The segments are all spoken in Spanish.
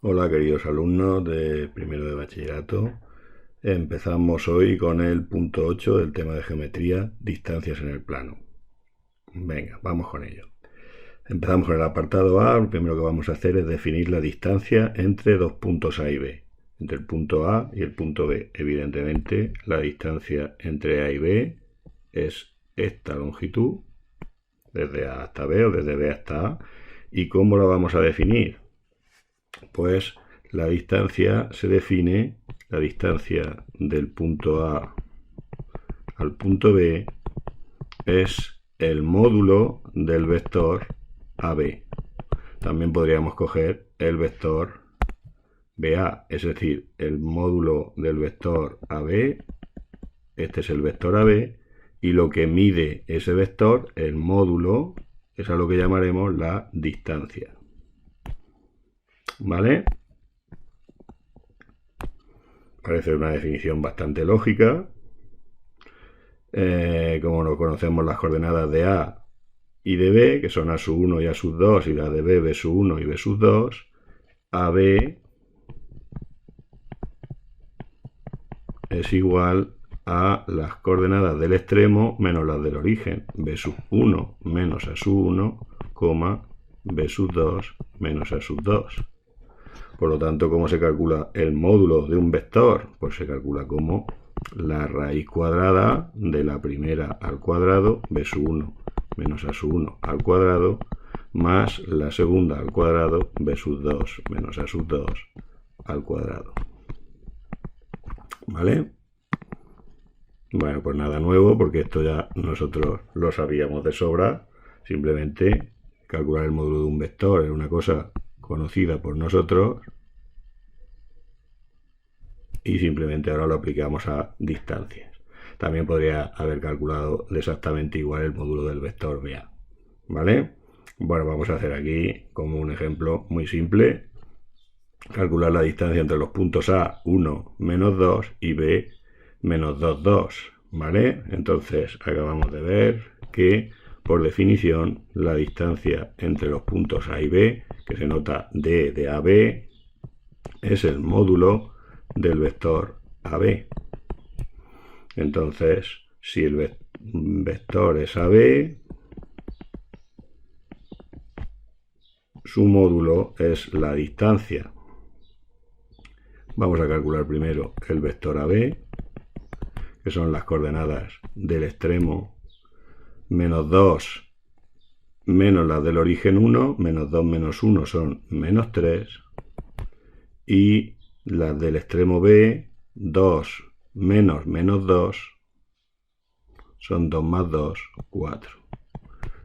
Hola queridos alumnos de primero de bachillerato. Empezamos hoy con el punto 8 del tema de geometría, distancias en el plano. Venga, vamos con ello. Empezamos con el apartado A. Lo primero que vamos a hacer es definir la distancia entre dos puntos A y B, entre el punto A y el punto B. Evidentemente, la distancia entre A y B es esta longitud, desde A hasta B o desde B hasta A. ¿Y cómo la vamos a definir? Pues la distancia se define, la distancia del punto A al punto B es el módulo del vector AB. También podríamos coger el vector BA, es decir, el módulo del vector AB, este es el vector AB, y lo que mide ese vector, el módulo, es a lo que llamaremos la distancia. ¿Vale? Parece una definición bastante lógica. Como no conocemos las coordenadas de A y de B, que son A sub 1 y A sub 2, y las de B, B sub 1 y B sub 2, AB es igual a las coordenadas del extremo menos las del origen, B sub 1 menos A sub 1, B sub 2 menos A sub 2. Por lo tanto, ¿cómo se calcula el módulo de un vector? Pues se calcula como la raíz cuadrada de la primera al cuadrado, B sub 1 menos A sub 1 al cuadrado, más la segunda al cuadrado, B sub 2 menos A sub 2 al cuadrado. ¿Vale? Bueno, pues nada nuevo, porque esto ya nosotros lo sabíamos de sobra. Simplemente calcular el módulo de un vector es una cosa conocida por nosotros y simplemente ahora lo aplicamos a distancias. También podría haber calculado exactamente igual el módulo del vector BA. ¿Vale? Bueno, vamos a hacer aquí como un ejemplo muy simple. Calcular la distancia entre los puntos A, 1, menos 2 y B, menos 2, 2. ¿Vale? Entonces acabamos de ver que por definición la distancia entre los puntos A y B, que se nota D de AB, es el módulo del vector AB. Entonces, si el vector es AB, su módulo es la distancia. Vamos a calcular primero el vector AB, que son las coordenadas del extremo menos 2 menos las del origen 1, menos 2 menos 1 son menos 3, y las del extremo B, 2 menos menos 2, son 2 más 2, 4.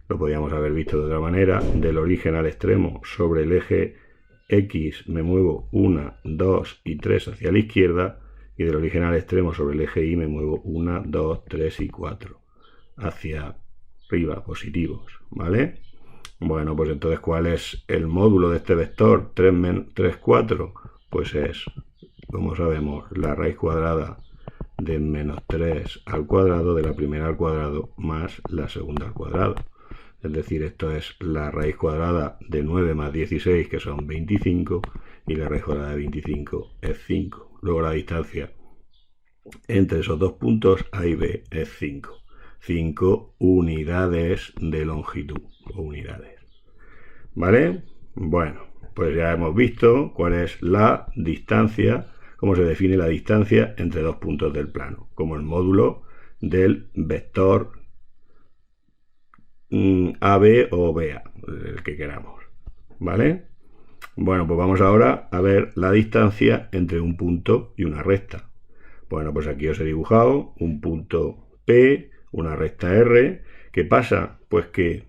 Lo podríamos haber visto de otra manera. Del origen al extremo sobre el eje X me muevo 1, 2 y 3 hacia la izquierda, y del origen al extremo sobre el eje Y me muevo 1, 2, 3 y 4 hacia arriba, positivos. ¿Vale? Bueno, pues entonces, ¿cuál es el módulo de este vector? 3, 4, pues es, como sabemos, la raíz cuadrada de menos 3 al cuadrado, de la primera al cuadrado, más la segunda al cuadrado. Es decir, esto es la raíz cuadrada de 9 más 16, que son 25, y la raíz cuadrada de 25 es 5. Luego la distancia entre esos dos puntos A y B es 5. 5 unidades de longitud, o unidades. ¿Vale? Bueno, pues ya hemos visto cuál es la distancia, cómo se define la distancia entre dos puntos del plano, como el módulo del vector AB o BA, el que queramos. ¿Vale? Bueno, pues vamos ahora a ver la distancia entre un punto y una recta. Bueno, pues aquí os he dibujado un punto P, una recta R. ¿Qué pasa? Pues que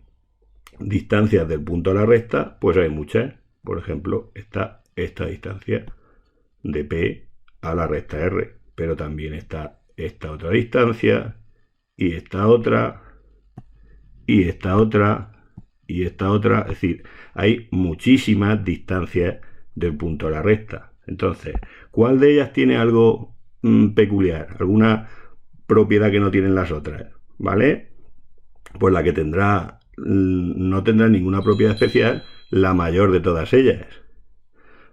distancias del punto a la recta, pues hay muchas. Por ejemplo, está esta distancia de P a la recta R, pero también está esta otra distancia, y esta otra, y esta otra, y esta otra. Es decir, hay muchísimas distancias del punto a la recta. Entonces, ¿cuál de ellas tiene algo peculiar? ¿Alguna propiedad que no tienen las otras? ¿Vale? Pues la que no tendrá ninguna propiedad especial, la mayor de todas ellas.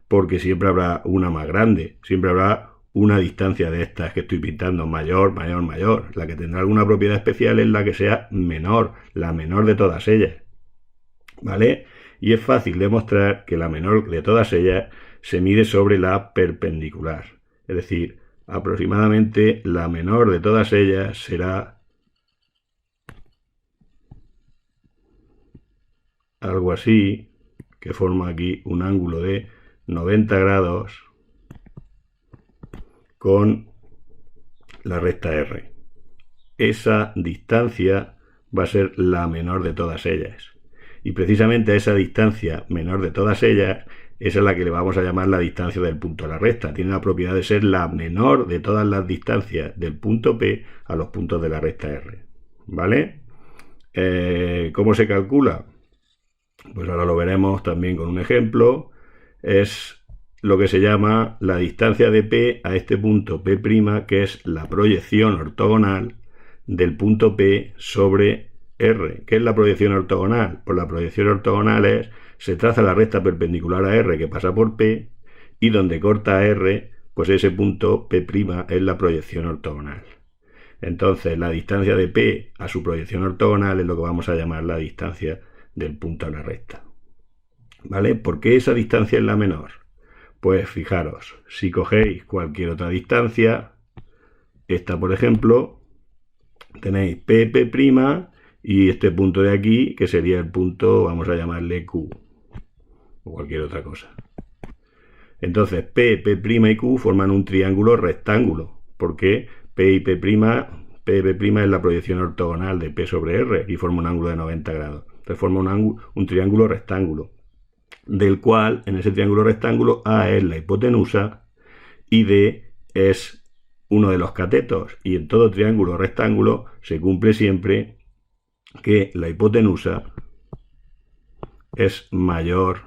porque siempre habrá una más grande, siempre habrá una distancia de estas que estoy pintando mayor, mayor, mayor. La que tendrá alguna propiedad especial es la que sea menor, la menor de todas ellas, ¿vale? Y es fácil demostrar que la menor de todas ellas se mide sobre la perpendicular. Es decir, aproximadamente la menor de todas ellas será algo así, que forma aquí un ángulo de 90 grados con la recta R. Esa distancia va a ser la menor de todas ellas. Y precisamente a esa distancia menor de todas ellas, esa es la que le vamos a llamar la distancia del punto a la recta. Tiene la propiedad de ser la menor de todas las distancias del punto P a los puntos de la recta R. ¿Vale? ¿Cómo se calcula? Pues ahora lo veremos también con un ejemplo. Es lo que se llama la distancia de P a este punto P', que es la proyección ortogonal del punto P sobre R. ¿Qué es la proyección ortogonal? Pues la proyección ortogonal se traza la recta perpendicular a R que pasa por P, y donde corta R, pues ese punto P' es la proyección ortogonal. Entonces la distancia de P a su proyección ortogonal es lo que vamos a llamar la distancia del punto a la recta. ¿Vale? ¿Por qué esa distancia es la menor? Pues fijaros, si cogéis cualquier otra distancia, esta por ejemplo, tenéis P' y este punto de aquí, que sería el punto, vamos a llamarle Q, o cualquier otra cosa. Entonces P, P' y Q forman un triángulo rectángulo, porque P y P', es la proyección ortogonal de P sobre R y forma un ángulo de 90 grados. Entonces forma un triángulo rectángulo, del cual en ese triángulo rectángulo A es la hipotenusa y D es uno de los catetos. Y en todo triángulo rectángulo se cumple siempre que la hipotenusa es mayor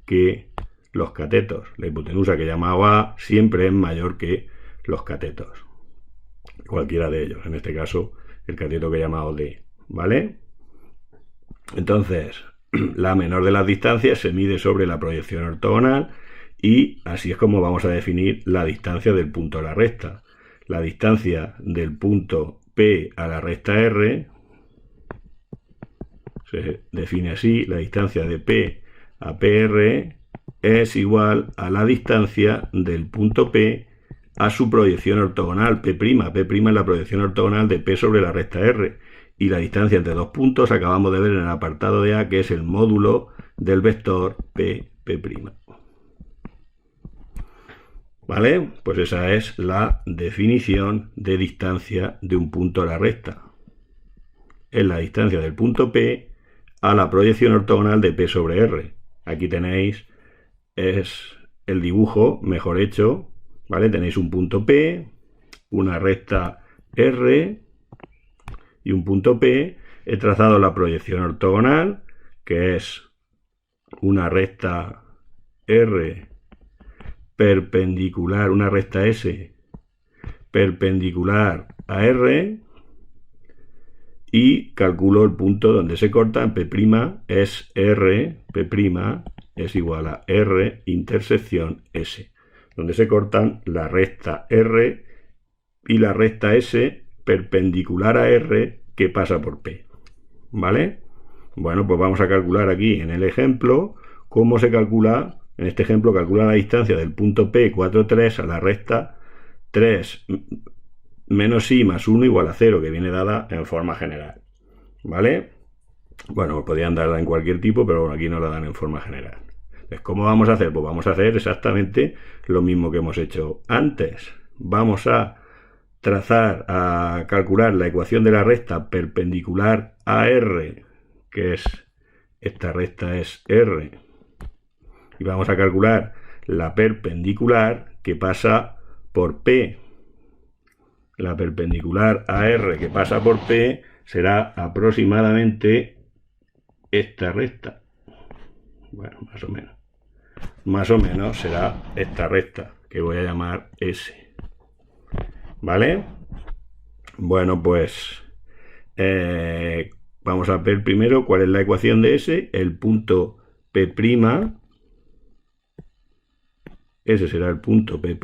que los catetos. La hipotenusa que he llamado A siempre es mayor que los catetos, cualquiera de ellos, en este caso el cateto que he llamado D, ¿vale? Entonces, la menor de las distancias se mide sobre la proyección ortogonal y así es como vamos a definir la distancia del punto a la recta. La distancia del punto P a la recta R se define así: la distancia de P a PR es igual a la distancia del punto P a su proyección ortogonal, P'. P' es la proyección ortogonal de P sobre la recta R. Y la distancia entre dos puntos acabamos de ver en el apartado de A, que es el módulo del vector P'. ¿Vale? Pues esa es la definición de distancia de un punto a la recta. Es la distancia del punto P a la proyección ortogonal de P sobre R. Aquí tenéis, es el dibujo mejor hecho, ¿vale? Tenéis un punto P, una recta R y un punto P. He trazado la proyección ortogonal, que es una recta R perpendicular, una recta S perpendicular a R, y calculo el punto donde se cortan. P' es R, P' es igual a R intersección S, donde se cortan la recta R y la recta S perpendicular a R que pasa por P. ¿Vale? Bueno, pues vamos a calcular aquí en el ejemplo cómo se calcula. En este ejemplo calcula la distancia del punto P, 4, 3, a la recta 3 menos i más 1 igual a 0, que viene dada en forma general. ¿Vale? Bueno, podrían darla en cualquier tipo, pero aquí no la dan en forma general. Entonces, ¿cómo vamos a hacer? Pues vamos a hacer exactamente lo mismo que hemos hecho antes. Vamos a calcular la ecuación de la recta perpendicular a R, que es esta recta es R, y vamos a calcular la perpendicular que pasa por P. La perpendicular a R que pasa por P será aproximadamente esta recta. Bueno, más o menos será esta recta, que voy a llamar S. ¿Vale? Bueno, pues vamos a ver primero cuál es la ecuación de S. El punto P', ese será el punto P',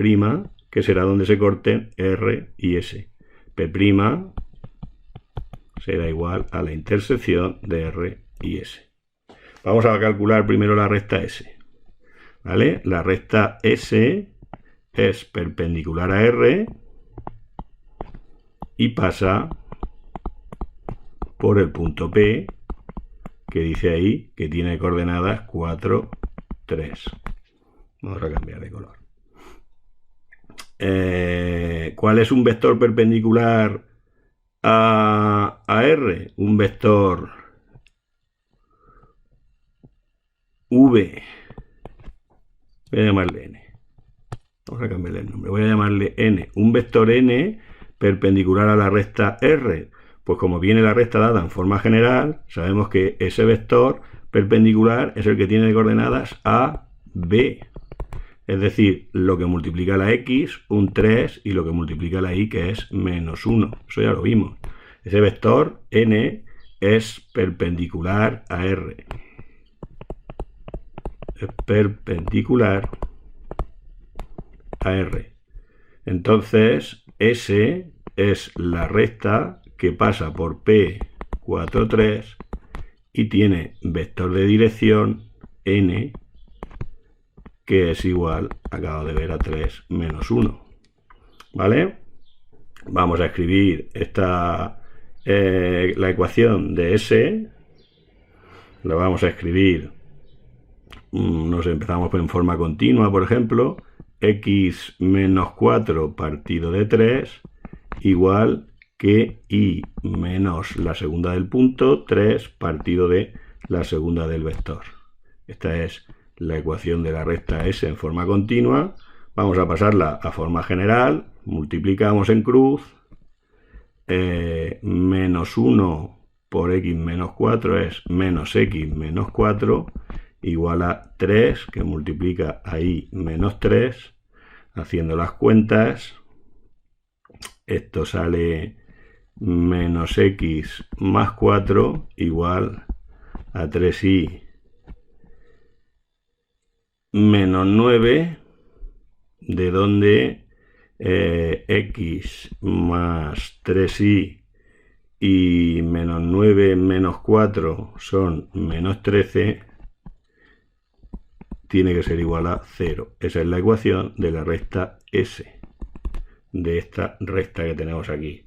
que será donde se corten R y S. P' será igual a la intersección de R y S. Vamos a calcular primero la recta S. ¿Vale? La recta S es perpendicular a R y pasa por el punto P, que dice ahí que tiene coordenadas 4, 3. Vamos a cambiar de color. ¿Cuál es un vector perpendicular a R? Un vector V. Voy a llamarle N. Vamos a cambiarle el nombre. Voy a llamarle N. Un vector N perpendicular a la recta R. Pues como viene la recta dada en forma general, sabemos que ese vector perpendicular es el que tiene de coordenadas A, B. Es decir, lo que multiplica la X, un 3, y lo que multiplica la Y, que es menos 1. Eso ya lo vimos. Ese vector N es perpendicular a R. Es perpendicular a R. Entonces, S es la recta que pasa por P, 4, 3 y tiene vector de dirección N, que es igual, acabo de ver, a 3 menos 1. ¿Vale? Vamos a escribir la ecuación de S. La vamos a escribir, nos empezamos en forma continua, por ejemplo, x menos 4 partido de 3 igual que y menos la segunda del punto 3 partido de la segunda del vector. Esta es la ecuación de la recta S en forma continua. Vamos a pasarla a forma general. Multiplicamos en cruz. Menos 1 por x menos 4 es menos x menos 4 igual a 3, que multiplica a y menos 3. Haciendo las cuentas, esto sale menos x más 4 igual a 3y menos 9, de donde x más 3y y menos 9 menos 4 son menos 13, tiene que ser igual a 0. Esa es la ecuación de la recta S, de esta recta que tenemos aquí.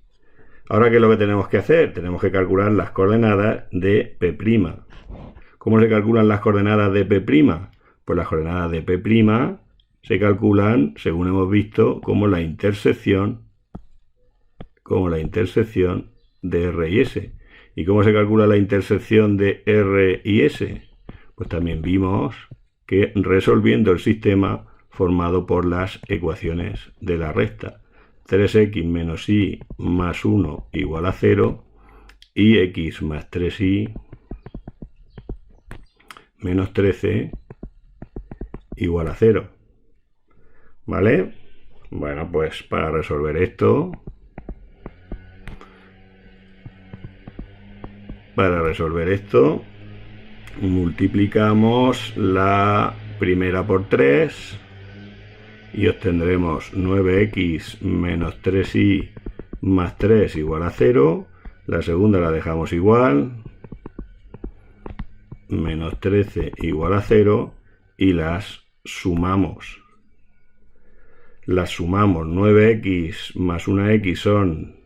Ahora, ¿qué es lo que tenemos que hacer? Tenemos que calcular las coordenadas de P'. ¿Cómo se calculan las coordenadas de P'? Pues las coordenadas de P' se calculan, según hemos visto, como la intersección de R y S. ¿Y cómo se calcula la intersección de R y S? Pues también vimos que resolviendo el sistema formado por las ecuaciones de la recta. 3x menos y más 1 igual a 0 y x más 3y menos 13 igual a 0. ¿Vale? Bueno, pues para resolver esto, multiplicamos la primera por 3 y obtendremos 9x menos 3y más 3 igual a 0. La segunda la dejamos igual, menos 13 igual a 0, y las sumamos. 9x más una x son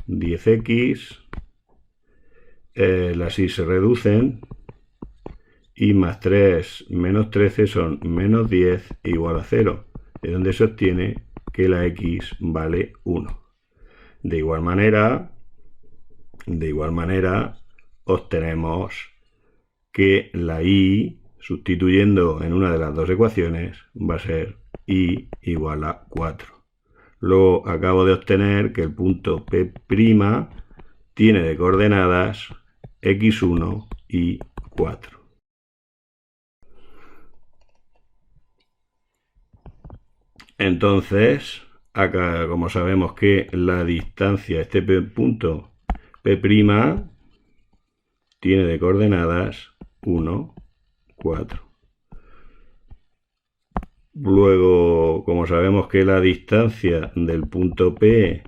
10x, las y se reducen, y más 3 menos 13 son menos 10 igual a 0, de donde se obtiene que la x vale 1. De igual manera, obtenemos que la y, sustituyendo en una de las dos ecuaciones, va a ser y igual a 4. Luego acabo de obtener que el punto P' tiene de coordenadas x1 y 4. Entonces, acá, como sabemos que la distancia, este punto P' tiene de coordenadas 1, 4. Luego, como sabemos que la distancia del punto P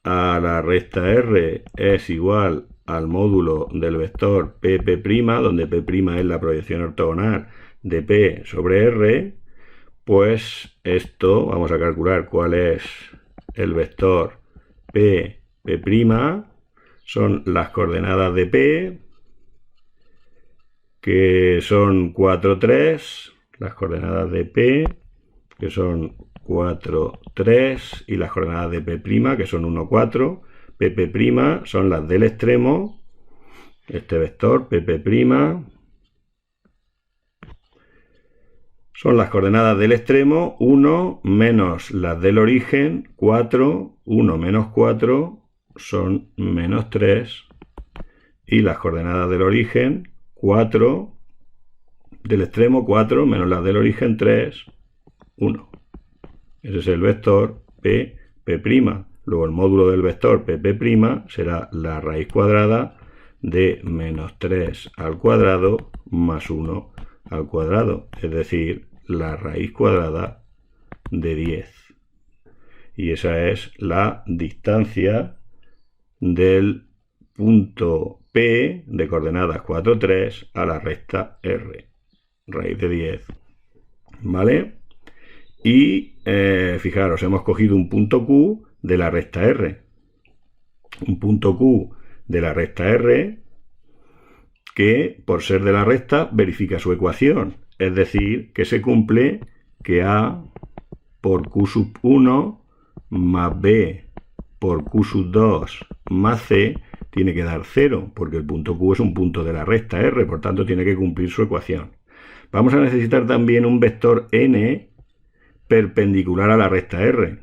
a la recta R es igual al módulo del vector PP', donde P' es la proyección ortogonal de P sobre R, pues esto, vamos a calcular cuál es el vector P', son las coordenadas de P, que son 4, 3, las coordenadas de P, que son 4, 3, y las coordenadas de P', que son 1, 4. P' son las del extremo, este vector P', son las coordenadas del extremo, 1 menos las del origen, 4, 1 menos 4 son menos 3, y las coordenadas del origen, 4, del extremo 4 menos las del origen 3, 1. Ese es el vector P'. Luego el módulo del vector P' será la raíz cuadrada de menos 3 al cuadrado más 1 al cuadrado, es decir, la raíz cuadrada de 10. Y esa es la distancia del punto P de coordenadas 4, 3 a la recta R, raíz de 10. ¿Vale? Y fijaros, hemos cogido un punto Q de la recta R. Un punto Q de la recta R que, por ser de la recta, verifica su ecuación. Es decir, que se cumple que A por Q sub 1 más B por Q sub 2 más C tiene que dar 0, porque el punto Q es un punto de la recta R, por tanto tiene que cumplir su ecuación. Vamos a necesitar también un vector n perpendicular a la recta R.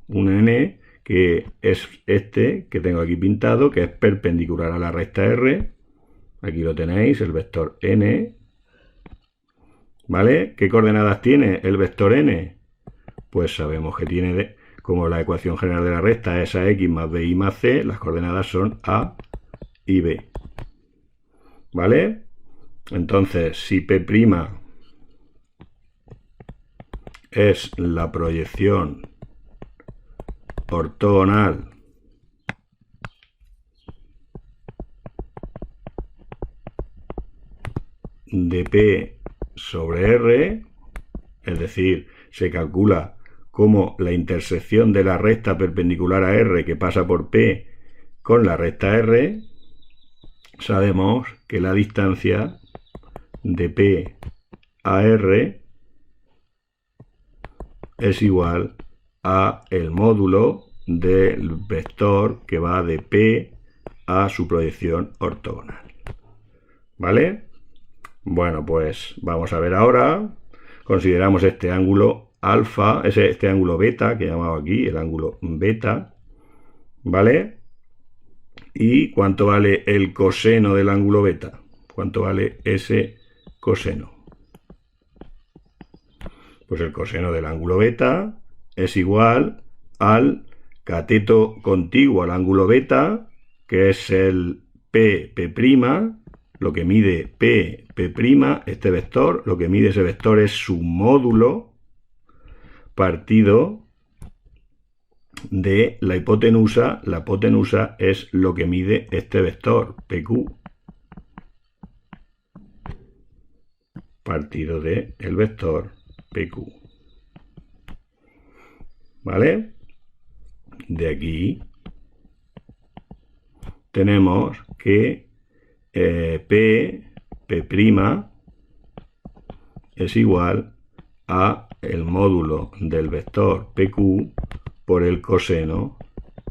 Un n que es este que tengo aquí pintado, que es perpendicular a la recta R. Aquí lo tenéis, el vector n. ¿Vale? ¿Qué coordenadas tiene el vector n? Pues sabemos que tiene, como la ecuación general de la recta es ax más bi más c, las coordenadas son a y b. ¿Vale? Entonces, si P' es la proyección ortogonal de P sobre R, es decir, se calcula como la intersección de la recta perpendicular a R que pasa por P con la recta R, sabemos que la distancia de P a R es igual a el módulo del vector que va de P a su proyección ortogonal. ¿Vale? Bueno, pues vamos a ver ahora. Consideramos este ángulo alfa, este ángulo beta que he llamado aquí, el ángulo beta. ¿Vale? ¿Y cuánto vale el coseno del ángulo beta? ¿Cuánto vale ese coseno? Pues el coseno del ángulo beta es igual al cateto contiguo al ángulo beta, que es el P', lo que mide P', este vector, lo que mide ese vector es su módulo partido de la hipotenusa. La hipotenusa es lo que mide este vector, PQ, partido de el vector PQ. ¿Vale? De aquí tenemos que P' es igual a el módulo del vector PQ por el coseno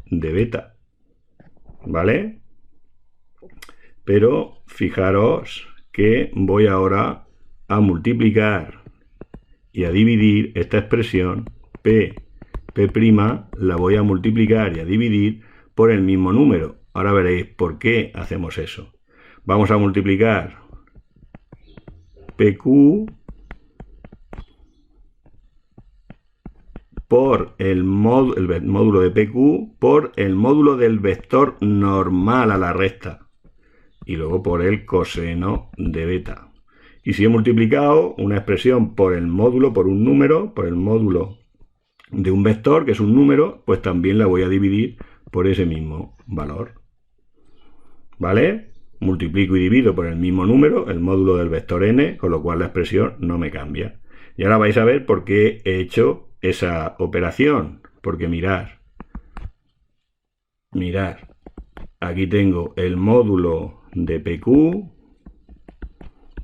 de beta. ¿Vale? Pero fijaros que voy ahora a multiplicar y a dividir esta expresión P', la voy a multiplicar y a dividir por el mismo número. Ahora veréis por qué hacemos eso. Vamos a multiplicar PQ por el módulo de PQ por el módulo del vector normal a la recta y luego por el coseno de beta. Y si he multiplicado una expresión por el módulo, por un número, por el módulo de un vector, que es un número, pues también la voy a dividir por ese mismo valor. ¿Vale? Multiplico y divido por el mismo número, el módulo del vector n, con lo cual la expresión no me cambia. Y ahora vais a ver por qué he hecho esa operación. Porque mirad, aquí tengo el módulo de PQ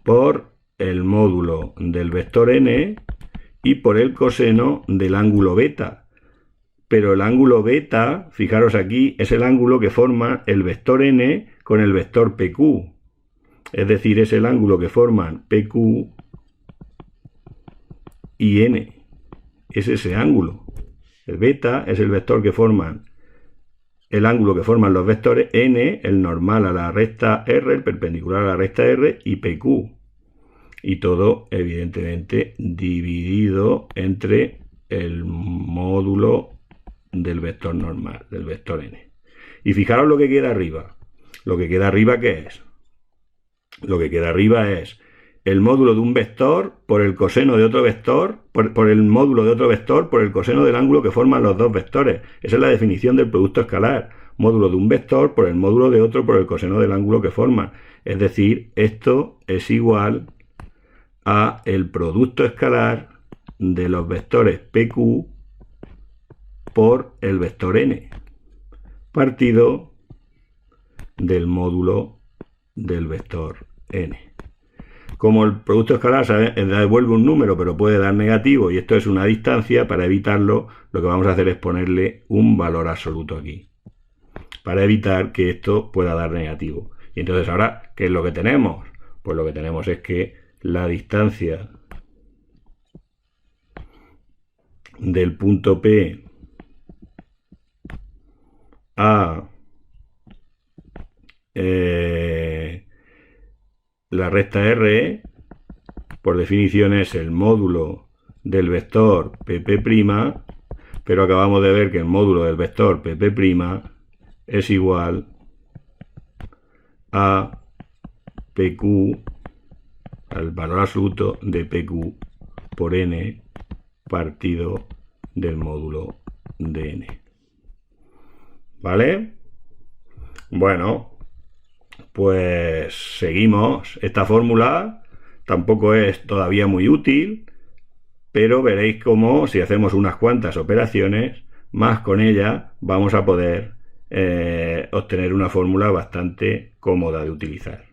por el módulo del vector n y por el coseno del ángulo beta. Pero el ángulo beta, fijaros aquí, es el ángulo que forma el vector n con el vector PQ. Es decir, es el ángulo que forman PQ y n. Es ese ángulo. El beta es el vector que forman, el ángulo que forman los vectores n, el normal a la recta r, el perpendicular a la recta r, y PQ. Y todo, evidentemente, dividido entre el módulo del vector normal, del vector n. Y fijaros lo que queda arriba. Lo que queda arriba, ¿qué es? Lo que queda arriba es el módulo de un vector por el coseno de otro vector, por el módulo de otro vector por el coseno del ángulo que forman los dos vectores. Esa es la definición del producto escalar. Módulo de un vector por el módulo de otro por el coseno del ángulo que forman. Es decir, esto es igual a el producto escalar de los vectores PQ por el vector n, partido del módulo del vector n. Como el producto escalar devuelve un número pero puede dar negativo y esto es una distancia, para evitarlo lo que vamos a hacer es ponerle un valor absoluto aquí, para evitar que esto pueda dar negativo. Y entonces ahora, ¿qué es lo que tenemos? Pues lo que tenemos es que la distancia del punto P a la recta R, por definición, es el módulo del vector PP', pero acabamos de ver que el módulo del vector PP' es igual a PQ, al valor absoluto de PQ por n partido del módulo de n. ¿Vale? Bueno, pues seguimos. Esta fórmula tampoco es todavía muy útil, pero veréis cómo si hacemos unas cuantas operaciones, más con ella vamos a poder obtener una fórmula bastante cómoda de utilizar.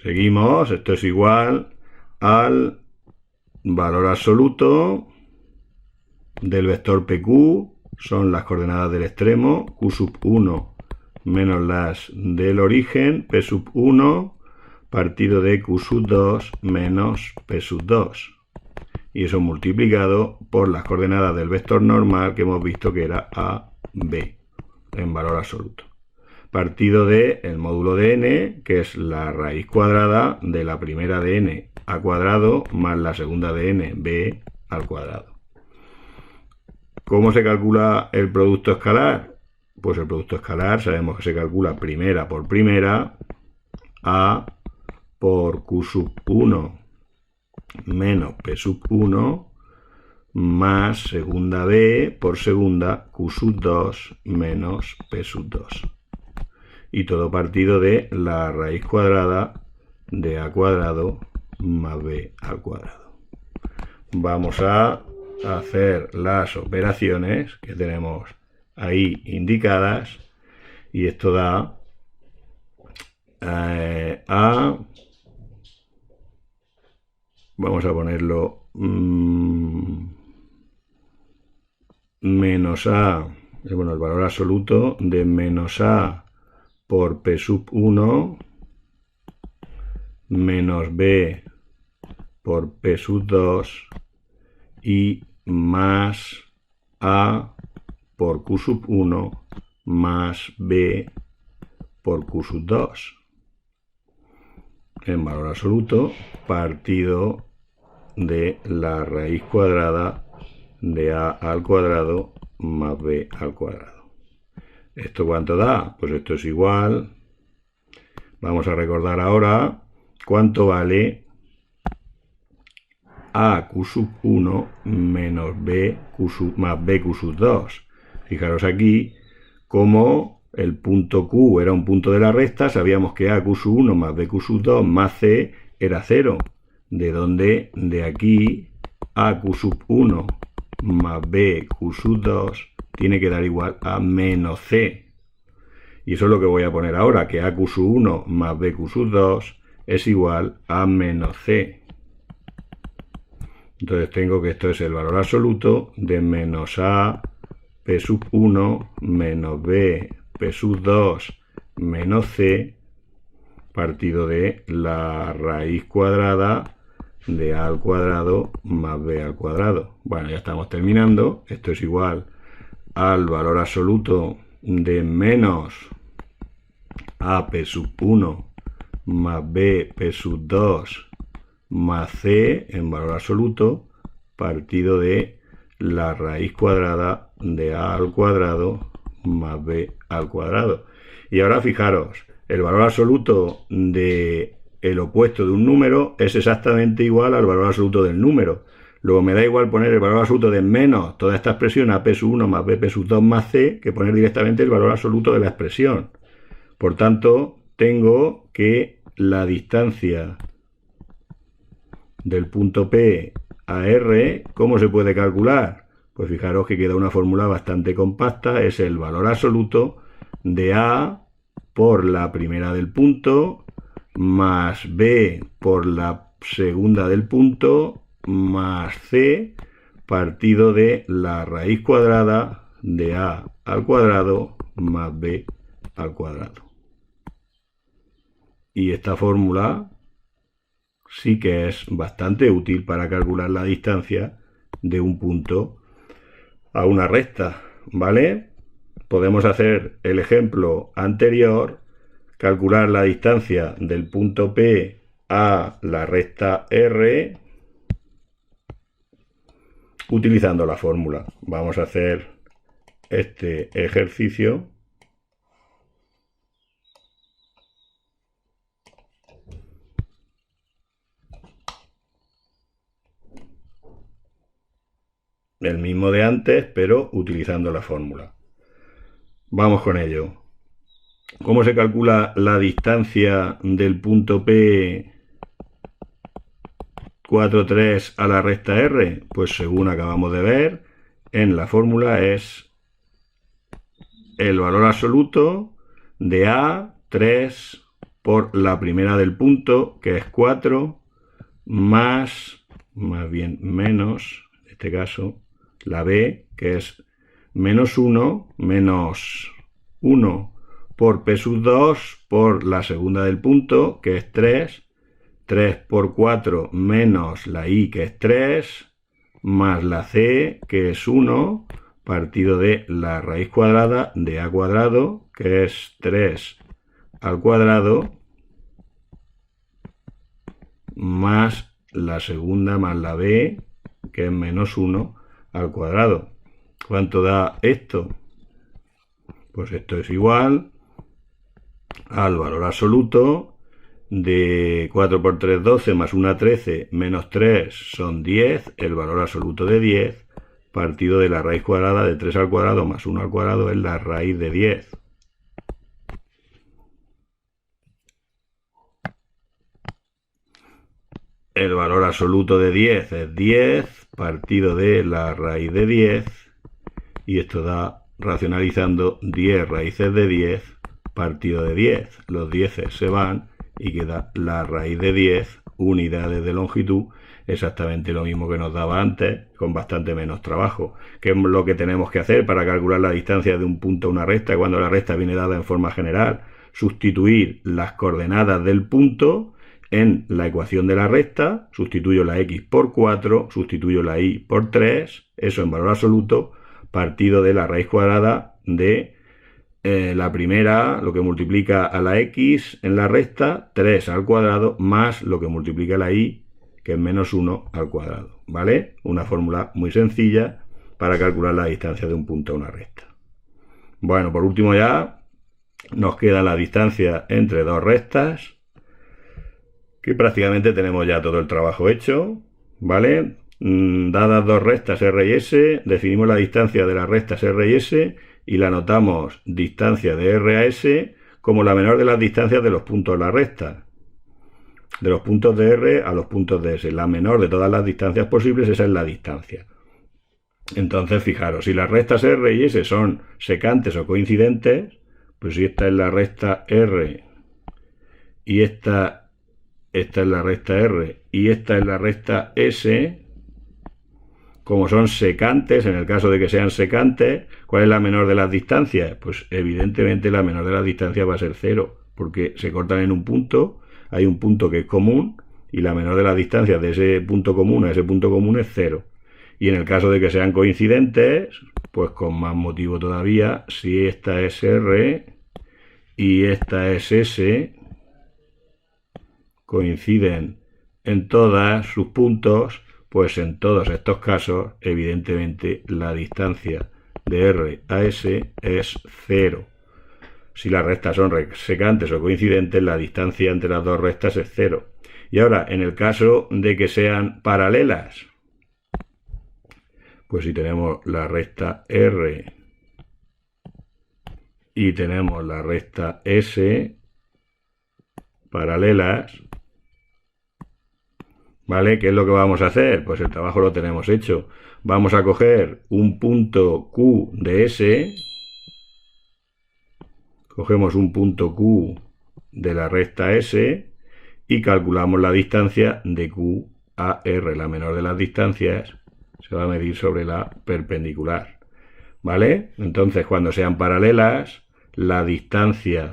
Seguimos, esto es igual al valor absoluto del vector PQ, son las coordenadas del extremo, Q1 menos las del origen, P1 partido de Q2 menos P2. Y eso multiplicado por las coordenadas del vector normal que hemos visto que era AB en valor absoluto. Partido de el módulo de n, que es la raíz cuadrada de la primera de n a cuadrado más la segunda de n, b al cuadrado. ¿Cómo se calcula el producto escalar? Pues el producto escalar sabemos que se calcula primera por primera, a por Q1 menos P1 más segunda b por segunda Q2 menos P2. Y todo partido de la raíz cuadrada de a cuadrado más b al cuadrado. Vamos a hacer las operaciones que tenemos ahí indicadas y esto da vamos a ponerlo menos a, bueno, el valor absoluto de menos a por P1 menos b por P2 y más a por Q1 más b por Q2 en valor absoluto partido de la raíz cuadrada de a al cuadrado más b al cuadrado. ¿Esto cuánto da? Pues esto es igual Vamos a recordar ahora cuánto vale a q sub 1 menos b más b q sub 2. Fijaros aquí como el punto Q era un punto de la recta, sabíamos que a q sub 1 más b q sub 2 más c era 0. De donde de aquí a q sub 1 más b q sub 2 tiene que dar igual a menos c. Y eso es lo que voy a poner ahora, que a q sub 1 más b q sub 2 es igual a menos c. Entonces tengo que esto es el valor absoluto de menos a p sub 1 menos b p sub 2 menos c partido de la raíz cuadrada de a al cuadrado más b al cuadrado. Bueno, ya estamos terminando. Esto es igual al valor absoluto de menos a p sub 1 más b p sub 2 más c en valor absoluto partido de la raíz cuadrada de a al cuadrado más b al cuadrado. Y ahora fijaros, el valor absoluto de el opuesto de un número es exactamente igual al valor absoluto del número. Luego me da igual poner el valor absoluto de menos toda esta expresión a p sub 1 más b p sub 2 más c que poner directamente el valor absoluto de la expresión. Por tanto, tengo que la distancia del punto P a R, ¿cómo se puede calcular? Pues fijaros que queda una fórmula bastante compacta, es el valor absoluto de A por la primera del punto, más B por la segunda del punto, más C partido de la raíz cuadrada de A al cuadrado más B al cuadrado. Y esta fórmula sí que es bastante útil para calcular la distancia de un punto a una recta, ¿vale? Podemos hacer el ejemplo anterior, calcular la distancia del punto P a la recta R utilizando la fórmula. Vamos a hacer este ejercicio. El mismo de antes, pero utilizando la fórmula. Vamos con ello. ¿Cómo se calcula la distancia del punto P 4,3 a la recta R? Pues según acabamos de ver, en la fórmula es el valor absoluto de A, 3, por la primera del punto, que es 4, más bien menos, en este caso, la B, que es menos 1, menos 1 por P sub 2 por la segunda del punto, que es 3, 3 por 4 menos la I, que es 3, más la C, que es 1, partido de la raíz cuadrada de A cuadrado, que es 3 al cuadrado, más la segunda más la B, que es menos 1 al cuadrado. ¿Cuánto da esto? Pues esto es igual al valor absoluto de 4 por 3, 12, más 1, 13, menos 3 son 10, el valor absoluto de 10, partido de la raíz cuadrada de 3 al cuadrado más 1 al cuadrado es la raíz de 10. El valor absoluto de 10 es 10, partido de la raíz de 10, y esto da, racionalizando, 10 raíces de 10, partido de 10. Los 10 se van y queda la raíz de 10 unidades de longitud, exactamente lo mismo que nos daba antes, con bastante menos trabajo. ¿Qué es lo que tenemos que hacer para calcular la distancia de un punto a una recta cuando la recta viene dada en forma general? Sustituir las coordenadas del punto en la ecuación de la recta, sustituyo la x por 4, sustituyo la y por 3, eso en valor absoluto, partido de la raíz cuadrada de la primera, lo que multiplica a la x en la recta, 3 al cuadrado, más lo que multiplica la y, que es menos 1 al cuadrado, ¿vale? Una fórmula muy sencilla para calcular la distancia de un punto a una recta. Bueno, por último ya, nos queda la distancia entre dos rectas, que prácticamente tenemos ya todo el trabajo hecho, ¿vale? Dadas dos rectas R y S, definimos la distancia de las rectas R y S y la anotamos distancia de R a S como la menor de las distancias de los puntos de la recta. De los puntos de R a los puntos de S. La menor de todas las distancias posibles, esa es la distancia. Entonces, fijaros, si las rectas R y S son secantes o coincidentes, pues si esta es la recta R y esta es la recta R y esta es la recta S, como son secantes, en el caso de que sean secantes, ¿cuál es la menor de las distancias? Pues evidentemente la menor de las distancias va a ser 0, porque se cortan en un punto, hay un punto que es común, y la menor de las distancias de ese punto común a ese punto común es 0. Y en el caso de que sean coincidentes, pues con más motivo todavía, si esta es R y esta es S, coinciden en todos sus puntos, pues en todos estos casos, evidentemente, la distancia de R a S es 0. Si las rectas son secantes o coincidentes, la distancia entre las dos rectas es 0. Y ahora, en el caso de que sean paralelas, pues si tenemos la recta R y tenemos la recta S paralelas, ¿vale? ¿Qué es lo que vamos a hacer? Pues el trabajo lo tenemos hecho. Vamos a coger un punto Q de S, cogemos un punto Q de la recta S y calculamos la distancia de Q a R. La menor de las distancias se va a medir sobre la perpendicular, ¿vale? Entonces, cuando sean paralelas, la distancia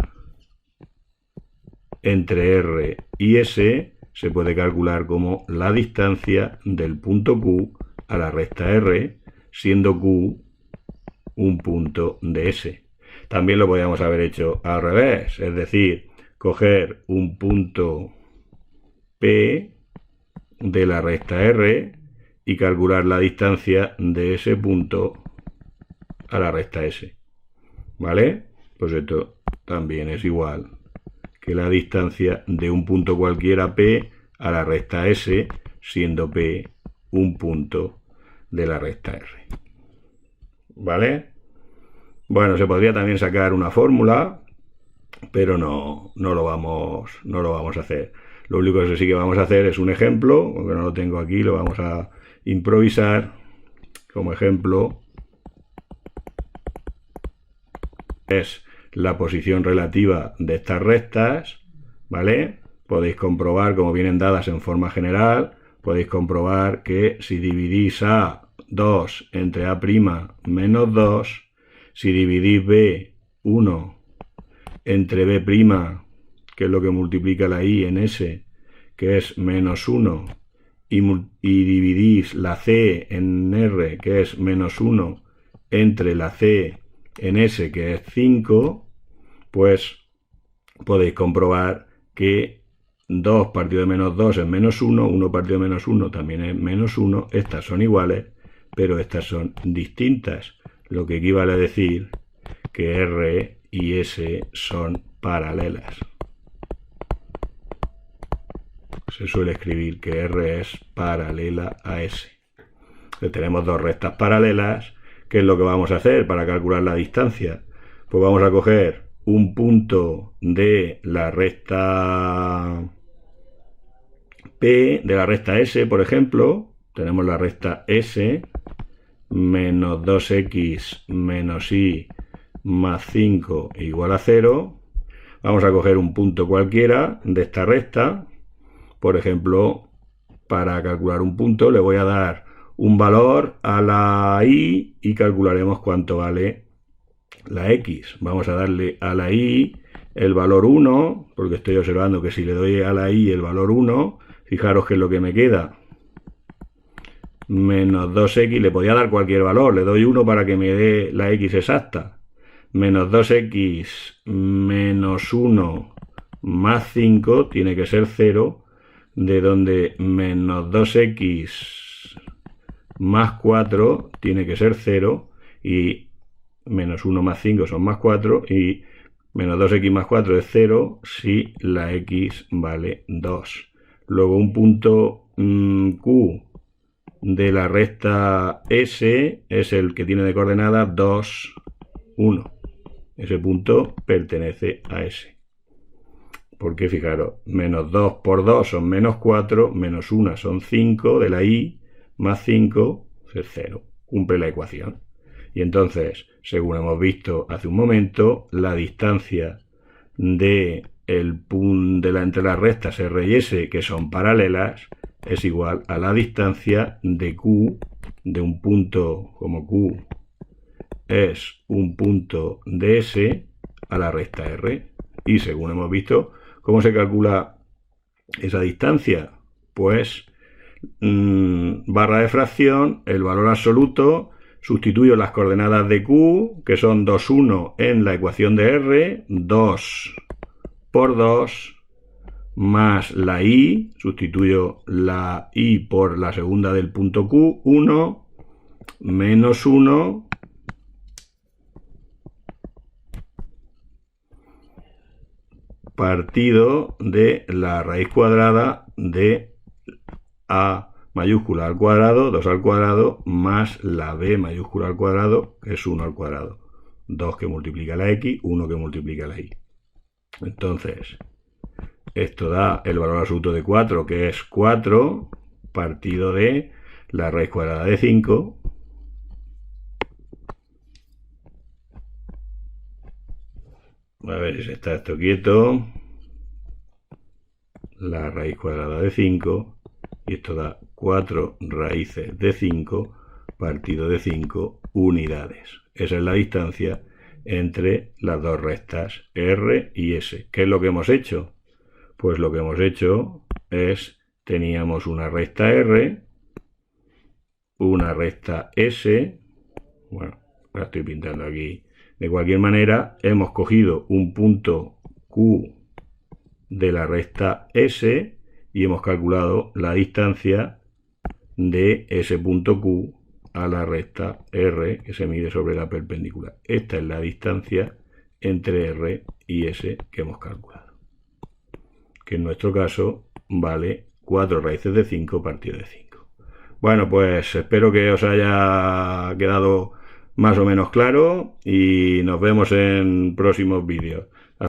entre R y S se puede calcular como la distancia del punto Q a la recta R, siendo Q un punto de S. También lo podríamos haber hecho al revés, es decir, coger un punto P de la recta R y calcular la distancia de ese punto a la recta S, ¿vale? Pues esto también es igual que la distancia de un punto cualquiera P a la recta S, siendo P un punto de la recta R, ¿vale? Bueno, se podría también sacar una fórmula, pero no lo vamos a hacer. Lo único que sí que vamos a hacer es un ejemplo, aunque no lo tengo aquí, lo vamos a improvisar. Como ejemplo es la posición relativa de estas rectas, ¿vale? Podéis comprobar, como vienen dadas en forma general, podéis comprobar que si dividís A2 entre A' menos 2, si dividís B1 entre B', que es lo que multiplica la I en S, que es menos 1, y dividís la C en R, que es menos 1, entre la C en S, que es 5, pues podéis comprobar que 2 partido de menos 2 es menos 1, 1 partido de menos 1 también es menos 1, estas son iguales, pero estas son distintas, lo que equivale a decir que R y S son paralelas. Se suele escribir que R es paralela a S. Entonces tenemos dos rectas paralelas. ¿Qué es lo que vamos a hacer para calcular la distancia? Pues vamos a coger un punto de la recta P, de la recta S, por ejemplo. Tenemos la recta S, menos 2x menos y más 5 igual a 0. Vamos a coger un punto cualquiera de esta recta. Por ejemplo, para calcular un punto le voy a dar un valor a la y calcularemos cuánto vale la x. Vamos a darle a la y el valor 1, porque estoy observando que si le doy a la y el valor 1, fijaros que es lo que me queda. Menos 2x, le podía dar cualquier valor, le doy 1 para que me dé la x exacta. Menos 2x menos 1 más 5 tiene que ser 0, de donde menos 2x más 4 tiene que ser 0, y menos 1 más 5 son más 4, y Menos 2x más 4 es 0 si la x vale 2. Luego un punto Q de la recta S es el que tiene de coordenada 2, 1. Ese punto pertenece a S. Porque fijaros, menos 2 por 2 son menos 4, menos 1 son 5 de la Y, más 5 es 0. Cumple la ecuación. Y entonces, según hemos visto hace un momento, la distancia de entre las rectas R y S, que son paralelas, es igual a la distancia de Q, de un punto como Q es un punto de S a la recta R. Y según hemos visto, ¿cómo se calcula esa distancia? Pues barra de fracción, el valor absoluto, sustituyo las coordenadas de Q, que son 2, 1 en la ecuación de R, 2 por 2, más la Y, sustituyo la Y por la segunda del punto Q, 1, menos 1, partido de la raíz cuadrada de A mayúscula al cuadrado, 2 al cuadrado, más la B mayúscula al cuadrado, que es 1 al cuadrado. 2 que multiplica la X, 1 que multiplica la Y. Entonces, esto da el valor absoluto de 4, que es 4, partido de la raíz cuadrada de 5. A ver si se está esto quieto. La raíz cuadrada de 5. Y esto da 4 raíces de 5 partido de 5 unidades. Esa es la distancia entre las dos rectas R y S. ¿Qué es lo que hemos hecho? Pues lo que hemos hecho es, teníamos una recta R, una recta S, bueno, la estoy pintando aquí. De cualquier manera, hemos cogido un punto Q de la recta S y hemos calculado la distancia de ese punto Q a la recta R que se mide sobre la perpendicular. Esta es la distancia entre R y S que hemos calculado, que en nuestro caso vale 4 raíces de 5 partido de 5. Bueno, pues espero que os haya quedado más o menos claro y nos vemos en próximos vídeos.